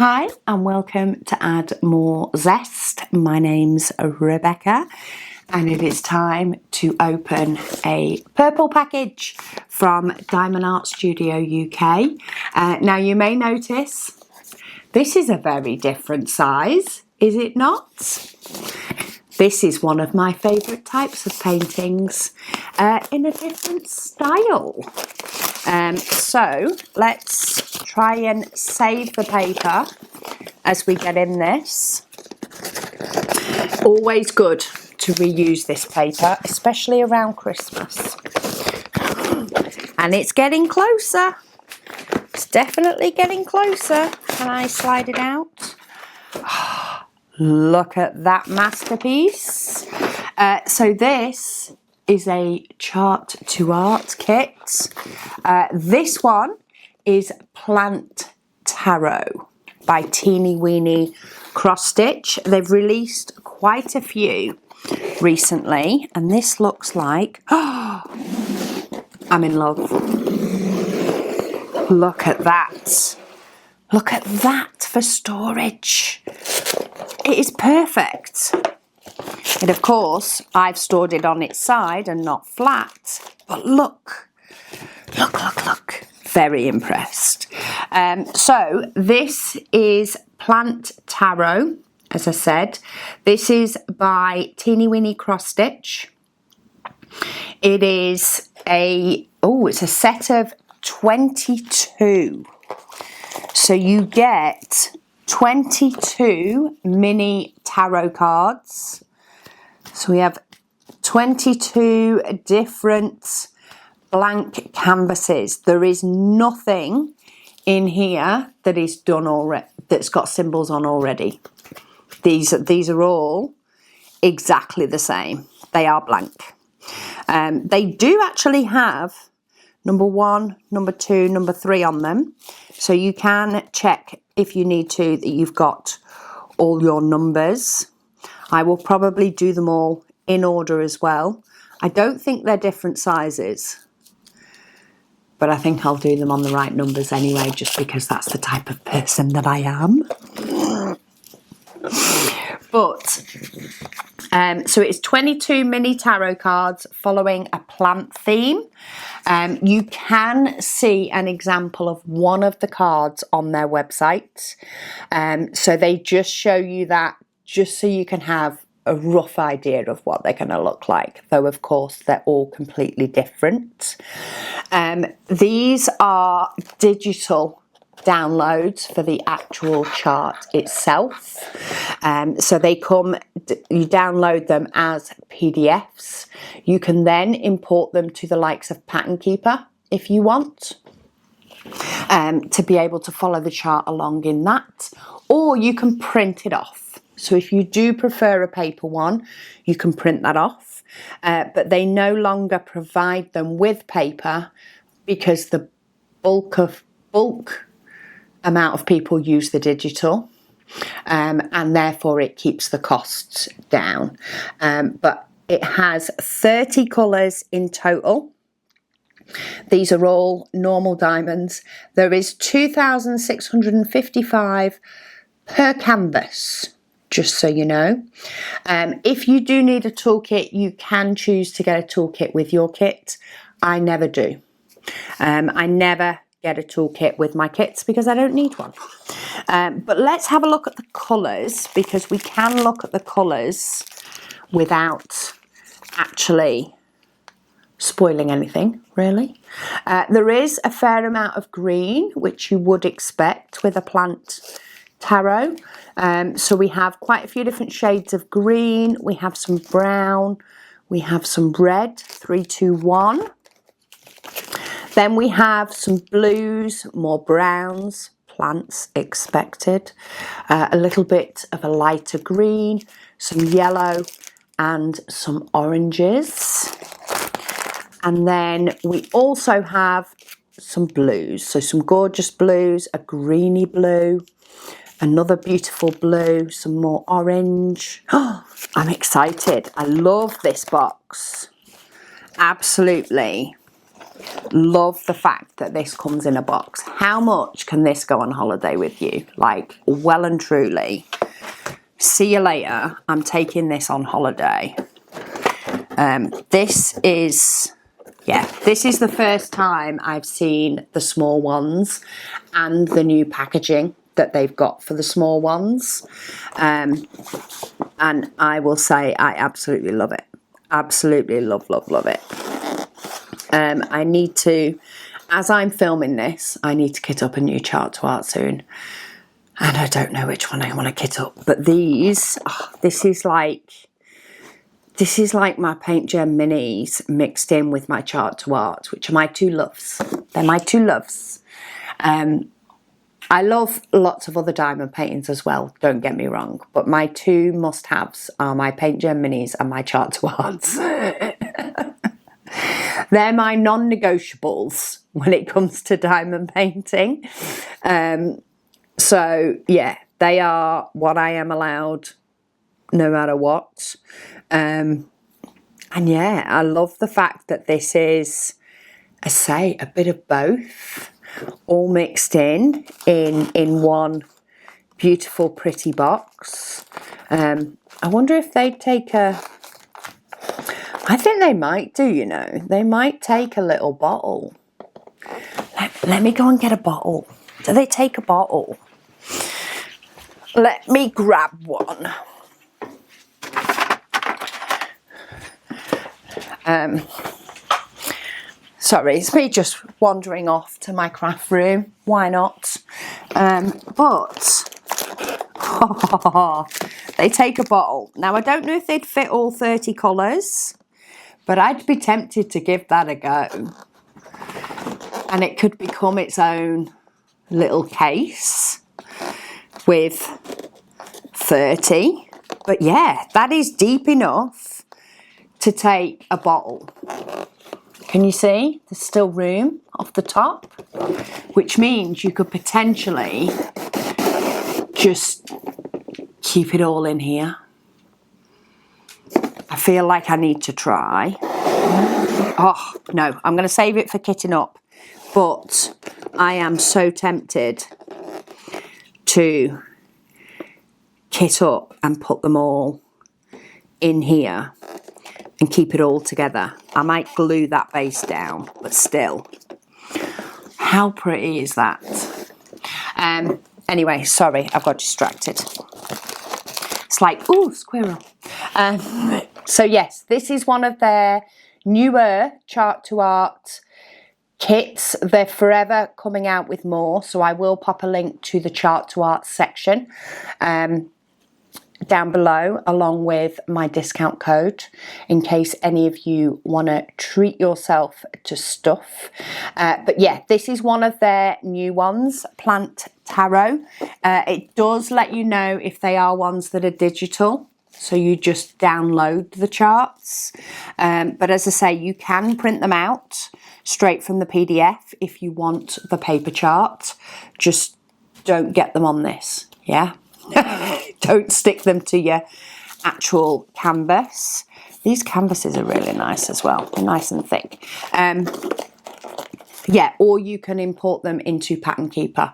Hi and welcome to Add More Zest. My name's Rebecca and it is time to open a purple package from Diamond Art Studio UK. Now you may notice this is a very different size, is it not? This is one of my favourite types of paintings in a different style. So let's try and save the paper as we get in this. Always good to reuse this paper, especially around Christmas. And it's getting closer. It's definitely getting closer. Can I slide it out? Look at that masterpiece. So this is a chart to art kit. This one is Plant Tarot by Teeny Weeny Cross Stitch. They've released quite a few recently, and this looks like, oh, I'm in love. Look at that. Look at that for storage. It is perfect. And of course, I've stored it on its side and not flat. But look. Very impressed. So this is Plant Tarot, as I said. This is by Teeny Weeny Cross Stitch. It is it's a set of 22. So you get 22 mini tarot cards. So we have 22 different blank canvases. There is nothing in here that is done already, that's got symbols on already. These are all exactly the same. They are blank. They do actually have number 1, number 2, number 3 on them. So you can check if you need to that you've got all your numbers. I will probably do them all in order as well. I don't think they're different sizes, but I think I'll do them on the right numbers anyway, just because that's the type of person that I am. But, so it's 22 mini tarot cards following a plant theme. You can see an example of one of the cards on their website. So they just show you that just so you can have a rough idea of what they're going to look like, though of course they're all completely different. These are digital downloads for the actual chart itself. So they come, you download them as PDFs. You can then import them to the likes of Pattern Keeper if you want, to be able to follow the chart along in that, or you can print it off. So if you do prefer a paper one, you can print that off, but they no longer provide them with paper because the bulk amount of people use the digital, and therefore it keeps the costs down. But it has 30 colours in total. These are all normal diamonds. There is 2,655 per canvas, just so you know. If you do need a toolkit, you can choose to get a toolkit with your kit. I never do. I never get a toolkit with my kits because I don't need one. But let's have a look at the colours, because we can look at the colours without actually spoiling anything, really. There is a fair amount of green, which you would expect with a plant tarot. So we have quite a few different shades of green. We have some brown. We have some red, 3, 2, 1. Then we have some blues, more browns, plants expected, a little bit of a lighter green, some yellow and some oranges. And then we also have some blues, so some gorgeous blues, a greeny blue, another beautiful blue, some more orange. Oh, I'm excited. I love this box. Absolutely. Love the fact that this comes in a box. How much can this go on holiday with you? Like, well and truly. See you later. I'm taking this on holiday. This is the first time I've seen the small ones and the new packaging that they've got for the small ones. And I will say I absolutely love it. Absolutely love it. I need to, as I'm filming this, I need to kit up a new chart to art soon. And I don't know which one I want to kit up. But these, this is like my Paint Gem Minis mixed in with my chart to art, which are my two loves. They're my two loves. I love lots of other diamond paintings as well, don't get me wrong. But my two must-haves are my Paint Gem Minis and my chart to arts. They're my non-negotiables when it comes to diamond painting. So, yeah, they are what I am allowed no matter what. And yeah, I love the fact that this is, I say, a bit of both, all mixed in one beautiful, pretty box. I wonder if they'd take a, I think they might do, you know. They might take a little bottle. Let me go and get a bottle. Do they take a bottle? Let me grab one. Sorry, it's me just wandering off to my craft room. Why not? But they take a bottle. Now, I don't know if they'd fit all 30 colours, but I'd be tempted to give that a go. And it could become its own little case with 30. But yeah, that is deep enough to take a bottle. Can you see? There's still room off the top, which means you could potentially just keep it all in here. I feel like I need to try. Oh, no, I'm going to save it for kitting up. But I am so tempted to kit up and put them all in here and keep it all together. I might glue that base down, but still. How pretty is that? Anyway, sorry, I've got distracted. It's like, ooh, squirrel. So yes, this is one of their newer chart to art kits. They're forever coming out with more, so I will pop a link to the chart to art section down below, along with my discount code in case any of you want to treat yourself to stuff. But yeah, this is one of their new ones, Plant Tarot. It does let you know if they are ones that are digital, so you just download the charts. But as I say, you can print them out straight from the PDF if you want the paper chart. Just don't get them on this, yeah? Don't stick them to your actual canvas. These canvases are really nice as well. They're nice and thick. Yeah, or you can import them into Pattern Keeper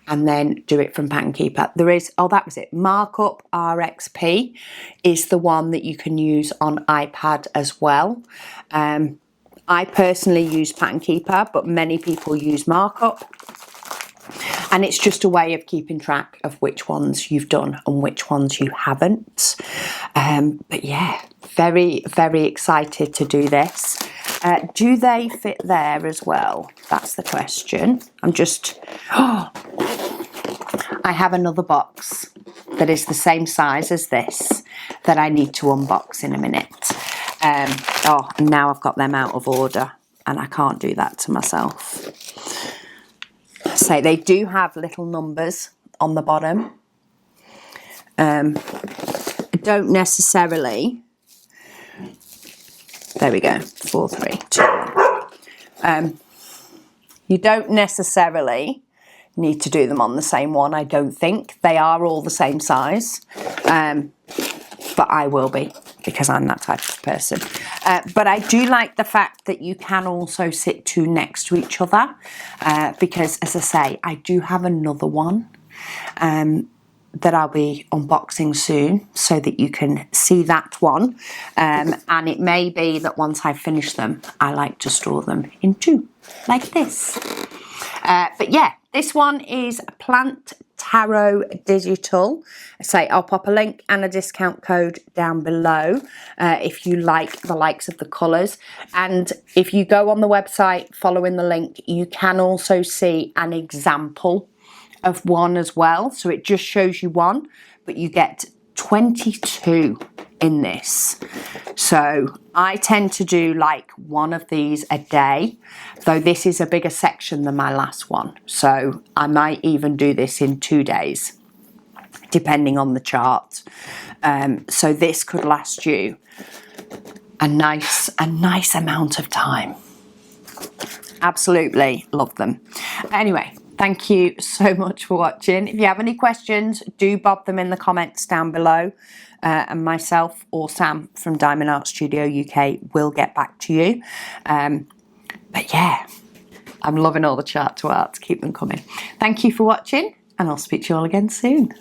and then do it from Pattern Keeper. There is, oh, that was it. Markup RXP is the one that you can use on iPad as well. I personally use Pattern Keeper, but many people use Markup. And it's just a way of keeping track of which ones you've done and which ones you haven't. But yeah, very, very excited to do this. Do they fit there as well? That's the question. I have another box that is the same size as this that I need to unbox in a minute. And now I've got them out of order and I can't do that to myself. So they do have little numbers on the bottom. Don't necessarily, there we go, 4, 3, 2, 1. You don't necessarily need to do them on the same one, I don't think. They are all the same size, but I will be, because I'm that type of person. But I do like the fact that you can also sit two next to each other, because as I say, I do have another one that I'll be unboxing soon, so that you can see that one. And it may be that once I finish them, I like to store them in two, like this. But yeah, this one is Plant Tarot Digital. So I'll pop a link and a discount code down below if you like the likes of the colours. And if you go on the website following the link, you can also see an example of one as well. So it just shows you one, but you get 22 in this. So I tend to do like one of these a day, though this is a bigger section than my last one. So I might even do this in 2 days, depending on the chart. So this could last you a nice amount of time. Absolutely love them. Anyway, thank you so much for watching. If you have any questions, do bob them in the comments down below. And myself or Sam from Diamond Art Studio UK will get back to you. But yeah, I'm loving all the chart to art. Keep them coming. Thank you for watching, and I'll speak to you all again soon.